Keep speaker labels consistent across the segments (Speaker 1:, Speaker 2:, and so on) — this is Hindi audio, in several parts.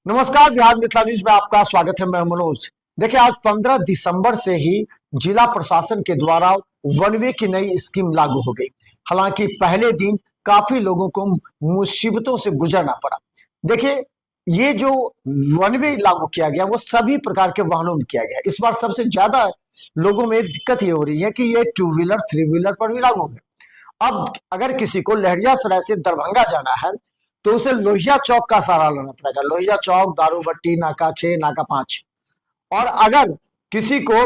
Speaker 1: नमस्कार। बिहार मिथिला न्यूज में आपका स्वागत है। मैं मनोज। देखिए, आज 15 दिसंबर से ही जिला प्रशासन के द्वारा वन वे की नई स्कीम लागू हो गई। हालांकि पहले दिन काफी लोगों को मुसीबतों से गुजरना पड़ा। देखिए, ये जो वन वे लागू किया गया वो सभी प्रकार के वाहनों में किया गया। इस बार सबसे ज्यादा लोगों में दिक्कत ये हो रही है कि ये टू व्हीलर थ्री व्हीलर पर भी लागू है। अब अगर किसी को लहरियासराय से दरभंगा जाना है तो उसे लोहिया चौक का सहारा लेना पड़ेगा। लोहिया चौक, दारूभट्टी, नाका 6, नाका 5। और अगर किसी को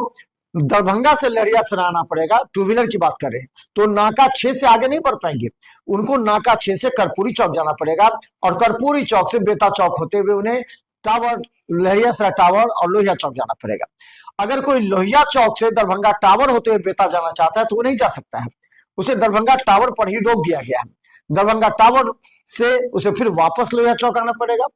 Speaker 1: दरभंगा से लहरियासराय आना पड़ेगा, टू व्हीलर की बात करें, तो नाका 6 से आगे नहीं बढ़ पाएंगे। उनको नाका 6 से कर्पूरी चौक जाना पड़ेगा और कर्पूरी चौक से बेता चौक होते हुए उन्हें टावर, लहरियासराय टावर और लोहिया चौक जाना पड़ेगा। अगर कोई लोहिया चौक से दरभंगा टावर होते हुए बेता जाना चाहता है तो वो नहीं जा सकता है। उसे दरभंगा टावर पर ही रोक दिया गया है। दरभंगा टावर से उसे फिर वापस लोहिया चौक आना पड़ेगा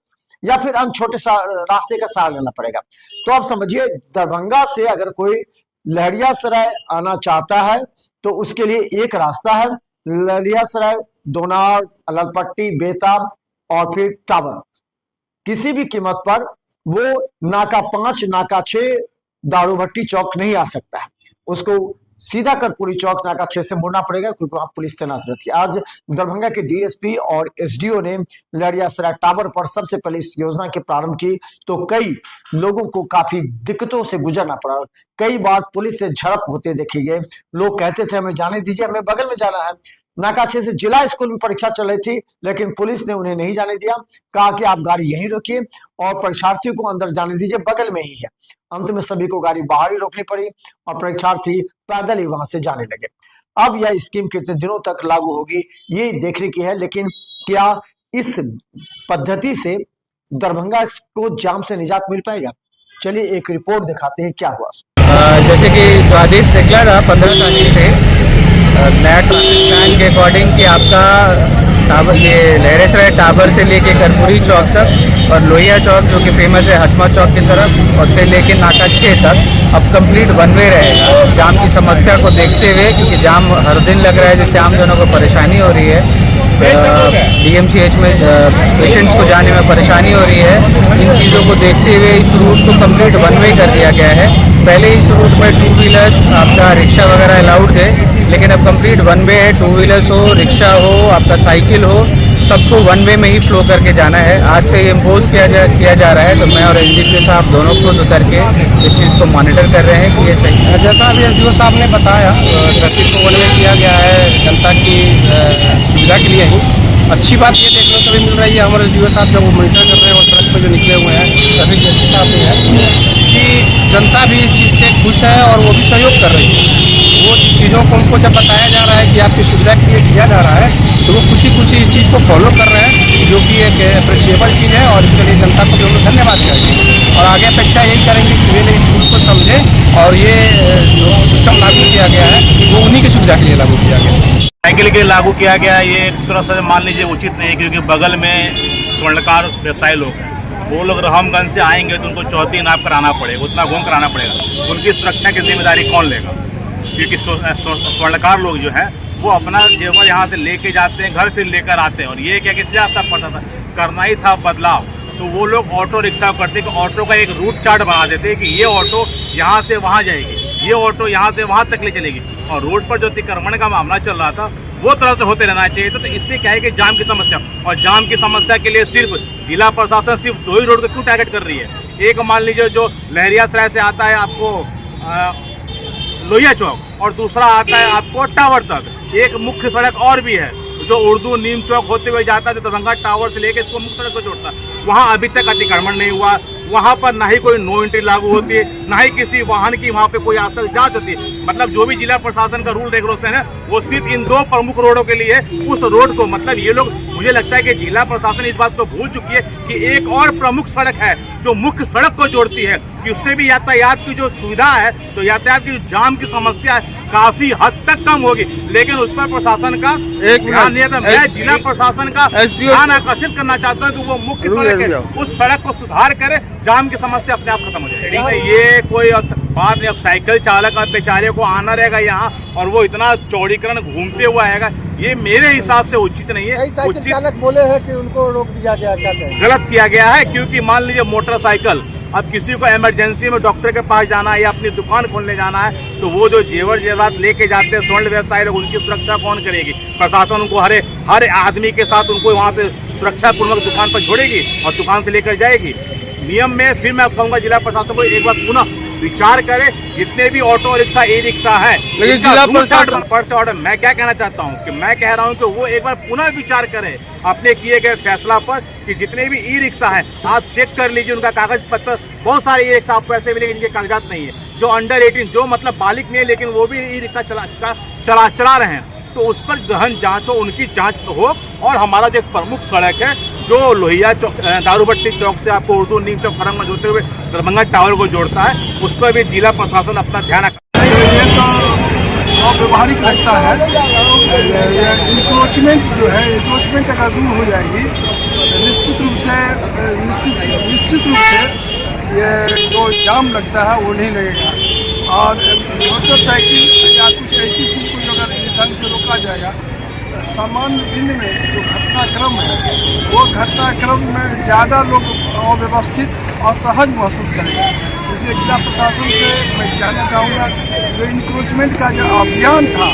Speaker 1: या फिर अन्य छोटे रास्ते का सहारा लेना पड़ेगा। तो आप समझिए, दरभंगा से अगर कोई लहरियासराय आना चाहता है तो उसके लिए एक रास्ता है, लहरियासराय, दोनार, अलगपट्टी, बेता और फिर टावर। किसी भी कीमत पर वो नाका 5, नाका 6, दारूभट्टी चौक नहीं आ सकता है। उसको सीधा कर्पूरी चौक, नाका 6 से मुड़ना पड़ेगा क्योंकि वहां पुलिस तैनात रहती है। आज दरभंगा के डीएसपी और एसडीओ ने लहरियासराय टावर पर सबसे पहले इस योजना के प्रारंभ की तो कई लोगों को काफी दिक्कतों से गुजरना पड़ा। कई बार पुलिस से झड़प होते देखे गए। लोग कहते थे हमें जाने दीजिए, हमें बगल में जाना है। नाका 6 से जिला स्कूल में परीक्षा चल रही थी लेकिन पुलिस ने उन्हें नहीं जाने दिया, कहा कि आप गाड़ी यहीं रोकिए और परीक्षार्थियों को अंदर जाने दीजिए, बगल में ही है। अंत में सभी को गाड़ी बाहर ही रोकनी पड़ी और परीक्षार्थी पैदल ही वहां से जाने लगे। अब यह स्कीम कितने दिनों तक लागू होगी ये देखने की है, लेकिन क्या इस पद्धति से दरभंगा को जाम से निजात मिल पाएगा? चलिए एक रिपोर्ट दिखाते हैं क्या हुआ।
Speaker 2: जैसे कि जो आदेश निकला था 15 तारीख से नया ट्रैफिक प्लान के अकॉर्डिंग कि आपका टावर, ये लहरियासराय टावर से लेके कर्पूरी चौक तक और लोहिया चौक जो कि फेमस है हजमा चौक की तरफ और से लेके नाका 6 तक अब कंप्लीट वन वे रहेगा। जाम की समस्या को देखते हुए, क्योंकि जाम हर दिन लग रहा है जिससे आम जनों को परेशानी हो रही है, डीएमसीएच में पेशेंट्स को जाने में परेशानी हो रही है। इन चीज़ों को देखते हुए इस रूट को कंप्लीट वन वे कर दिया गया है। पहले इस रूट में टू व्हीलर्स, आपका रिक्शा वगैरह अलाउड थे, लेकिन अब कंप्लीट वन वे है। टू व्हीलर्स हो, रिक्शा हो, आपका साइकिल हो, सबको वन वे में ही फ्लो करके जाना है। आज से ये इम्पोज किया जा रहा है। तो मैं और एसडीपीओ साहब दोनों खुद उतर के इस चीज़ को मॉनिटर कर रहे हैं कि ये सही है।
Speaker 3: जैसा अभी एसडीओ साहब ने बताया, ट्रैफिक को वन वे किया गया है जनता की सुविधा के लिए ही। अच्छी बात ये देखने को भी मिल रही है, हमारे एसडीओ साहब जब वो मॉनिटर कर रहे हैं और सड़क पर जो निकले हुए हैं ट्रैफिक जैसे साहब है कि जनता भी इस चीज़ से खुश है और वो भी सहयोग कर रही है। वो चीज़ों को उनको जब बताया जा रहा है कि आपकी सुविधा के लिए किया जा रहा है तो वो खुशी खुशी इस चीज़ को फॉलो कर रहे हैं, जो कि एक अप्रिशिएबल चीज़ है और इसके लिए जनता को भी हम लोग धन्यवाद करेंगे और आगे अपेक्षा यही करेंगे कि वे इस रूल को समझें और ये जो सिस्टम लागू किया गया है वो उन्हीं की सुविधा के लिए लागू किया गया है।
Speaker 4: साइकिल के लागू किया गया। ये एक तरह से मान लीजिए उचित नहीं है क्योंकि बगल में स्वर्णकार व्यवसायी लोग हैं। वो लोग रहमगंज से आएंगे तो उनको चौथी नाप कराना पड़ेगा, उतना घूम कराना पड़ेगा। उनकी सुरक्षा की जिम्मेदारी कौन लेगा? क्योंकि स्वर्णकार लोग जो हैं वो अपना जेवर यहाँ से लेके जाते हैं, घर से लेकर आते हैं। और ये क्या किसी आपका पता था, करना ही था बदलाव, तो वो लोग ऑटो रिक्शा करते कि ऑटो का एक रूट चार्ट बना देते कि ये ऑटो यहाँ से वहाँ जाएगी, ये ऑटो यहाँ से वहाँ तक ले चलेगी। और रोड पर जो अतिक्रमण का मामला चल रहा था वो तरह से होते रहना चाहिए। तो इससे क्या है कि जाम की समस्या, और जाम की समस्या के लिए सिर्फ जिला प्रशासन सिर्फ 2 ही रोड को क्यों टारगेट कर रही है? एक मान लीजिए जो लहरियासराय से आता है आपको लोहिया चौक और दूसरा आता है आपको टावर तक। एक मुख्य सड़क और भी है जो उर्दू नीम चौक होते हुए जाता है, जो दरभंगा टावर से लेकर इसको मुख्य सड़क को जोड़ता है। वहाँ अभी तक अतिक्रमण नहीं हुआ। वहाँ पर ना ही कोई नो एंट्री लागू होती है, ना ही किसी वाहन की वहाँ पे कोई आज तक जांच होती है। मतलब जो भी जिला प्रशासन का रूल रेगुलेशन है वो सिर्फ इन 2 प्रमुख रोडों के लिए। उस रोड को मतलब ये लोग, मुझे लगता है कि जिला प्रशासन इस बात को भूल चुकी है कि एक और प्रमुख सड़क है जो मुख्य सड़क को जोड़ती है, कि उससे भी यातायात की जो सुविधा है, तो यातायात की जाम की समस्या काफी हद तक कम होगी। लेकिन उस पर प्रशासन का ध्यान नहीं था। मैं जिला प्रशासन का ध्यान आकर्षित करना चाहता हूँ कि वो मुख्य सड़क है, उस सड़क को सुधार करे, जाम की समस्या अपने आप खत्म हो जाएगी। ये कोई बात नहीं, अब साइकिल चालक अब बेचारे को आना रहेगा यहाँ और वो इतना चौड़ीकरण घूमते हुआ आएगा, ये मेरे हिसाब से उचित नहीं है।
Speaker 5: साइकिल चालक बोले हैं कि उनको रोक दिया गया, क्या कहें?
Speaker 4: गलत किया गया है, क्योंकि मान लीजिए मोटरसाइकिल, अब किसी को इमरजेंसी में डॉक्टर के पास जाना है या अपनी दुकान खोलने जाना है, तो वो जो जेवर जेवरात लेके जाते हैं स्वर्ण व्यवसायी लोग, उनकी सुरक्षा कौन करेगी? प्रशासन उनको हर आदमी के साथ उनको वहाँ पे सुरक्षा पूर्वक दुकान पर छोड़ेगी और दुकान से लेकर जाएगी। नियम में फिर मैं कहूँगा जिला प्रशासन को एक बार पुनः विचार करे, जितने भी ऑटो रिक्शा ई रिक्शा है,
Speaker 3: लेकिन जिला प्रशासन
Speaker 4: पर से ऑर्डर, मैं क्या कहना चाहता हूँ कि मैं कह रहा हूँ कि वो एक बार पुनः विचार करे अपने किए गए फैसला पर, कि जितने भी ई रिक्शा है आप चेक कर लीजिए उनका कागज पत्र। बहुत सारे ई रिक्शा आपको ऐसे मिलेंगे जिनके कागजात नहीं है, जो अंडर 18, जो मतलब बालिग नहीं है, लेकिन वो भी ई रिक्शा चला रहे हैं, तो उस पर गहन जांच हो, उनकी जांच हो। और हमारा जो प्रमुख सड़क है जो लोहिया चौक, दारूभट्टी चौक से आपको उर्दू नीम चौक फरंगगंज होते हुए दरभंगा टावर को जोड़ता है, उस पर भी जिला प्रशासन अपना ध्यान रखता है।
Speaker 5: ये तो अव्यवहारिक लगता है। इंक्रोचमेंट जो है, इंक्रोचमेंट अगर दूर हो जाएगी तो निश्चित रूप से ये जो जाम लगता है वो नहीं लगेगा। और मोटरसाइकिल या कुछ ऐसी चीज़ को अगर इस ढंग से रोका जाएगा, सामान्य दिन में जो घटनाक्रम है वो घटनाक्रम में ज़्यादा लोग अव्यवस्थित और सहज महसूस करेंगे। इसलिए जिला प्रशासन से मैं जानना चाहूँगा, जो इंक्रोचमेंट का जो अभियान था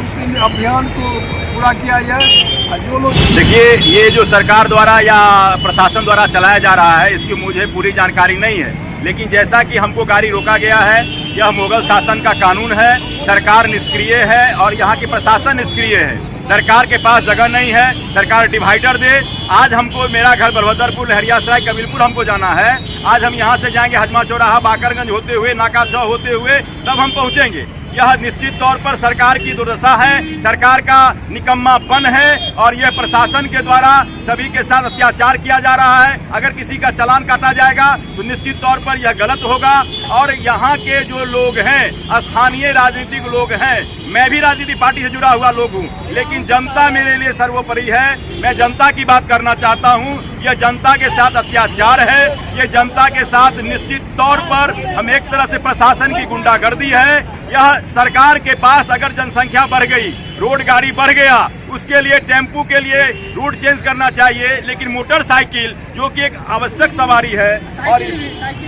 Speaker 5: उस अभियान को पूरा किया जाए। और जो लोग
Speaker 6: देखिए, ये जो सरकार द्वारा या प्रशासन द्वारा चलाया जा रहा है, इसकी मुझे पूरी जानकारी नहीं है, लेकिन जैसा कि हमको गाड़ी रोका गया है, यह मुगल शासन का कानून है। सरकार निष्क्रिय है और यहाँ की प्रशासन निष्क्रिय है। सरकार के पास जगह नहीं है, सरकार डिवाइडर दे। आज हमको, मेरा घर बलभद्रपुर, लहरियासराय, कबीलपुर हमको जाना है। आज हम यहाँ से जाएंगे हजमा चौराहा, बाकरगंज होते हुए, नाका चौक होते हुए, तब हम पहुँचेंगे। यह निश्चित तौर पर सरकार की दुर्दशा है, सरकार का निकम्मापन है और यह प्रशासन के द्वारा सभी के साथ अत्याचार किया जा रहा है। अगर किसी का चालान काटा जाएगा तो निश्चित तौर पर यह गलत होगा। और यहाँ के जो लोग हैं, स्थानीय राजनीतिक लोग हैं, मैं भी राजनीतिक पार्टी से जुड़ा हुआ लोग हूँ, लेकिन जनता मेरे लिए सर्वोपरि है। मैं जनता की बात करना चाहता हूँ। यह जनता के साथ अत्याचार है, ये जनता के साथ निश्चित तौर पर हम एक तरह से प्रशासन की गुंडागर्दी है। यह सरकार के पास अगर जनसंख्या बढ़ गई, रोड गाड़ी बढ़ गया, उसके लिए टेम्पू के लिए रूट चेंज करना चाहिए, लेकिन मोटरसाइकिल जो कि एक आवश्यक सवारी है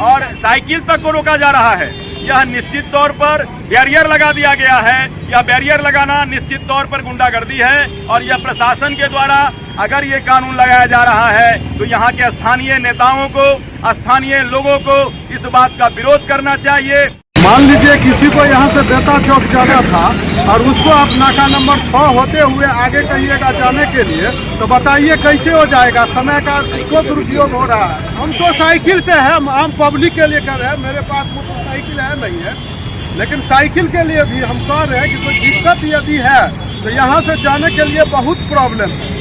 Speaker 6: और साइकिल तक को रोका जा रहा है। यह निश्चित तौर पर बैरियर लगा दिया गया है। यह बैरियर लगाना निश्चित तौर पर गुंडागर्दी है और यह प्रशासन के द्वारा अगर ये कानून लगाया जा रहा है तो यहाँ के स्थानीय नेताओं को, स्थानीय लोगों को इस बात का विरोध करना चाहिए।
Speaker 5: मान लीजिए किसी को यहाँ से बेता चौक जाना था और उसको आप नाका नंबर 6 होते हुए आगे कहिएगा जाने के लिए, तो बताइए कैसे हो जाएगा? समय का इसको दुरुपयोग हो रहा है। हम तो साइकिल से है, हम पब्लिक के लिए कर रहे हैं। मेरे पास मोटरसाइकिल है नहीं है, लेकिन साइकिल के लिए भी हम कह रहे हैं कि कोई दिक्कत यदि है तो यहाँ से जाने के लिए बहुत प्रॉब्लम है।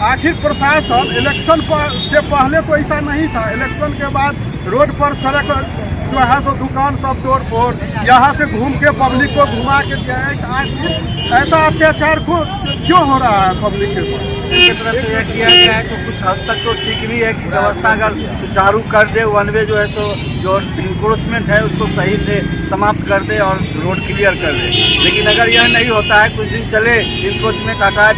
Speaker 5: आखिर प्रशासन इलेक्शन से पहले तो ऐसा नहीं था, इलेक्शन के बाद रोड पर सड़क जो है सो दुकान सब तोड़ फोड़, यहाँ से घूम के पब्लिक को घुमा के ऐसा अत्याचार क्यों हो रहा है पब्लिक के ऊपर?
Speaker 7: एक तरफ से यह किया गया है तो कुछ हद तक तो ठीक भी है कि व्यवस्था अगर सुचारू कर दे, वन वे जो है तो जो इंक्रोचमेंट है उसको सही से समाप्त कर दे और रोड क्लियर कर दे। लेकिन अगर यह नहीं होता है, कुछ दिन चले, इंक्रोचमेंट हटाए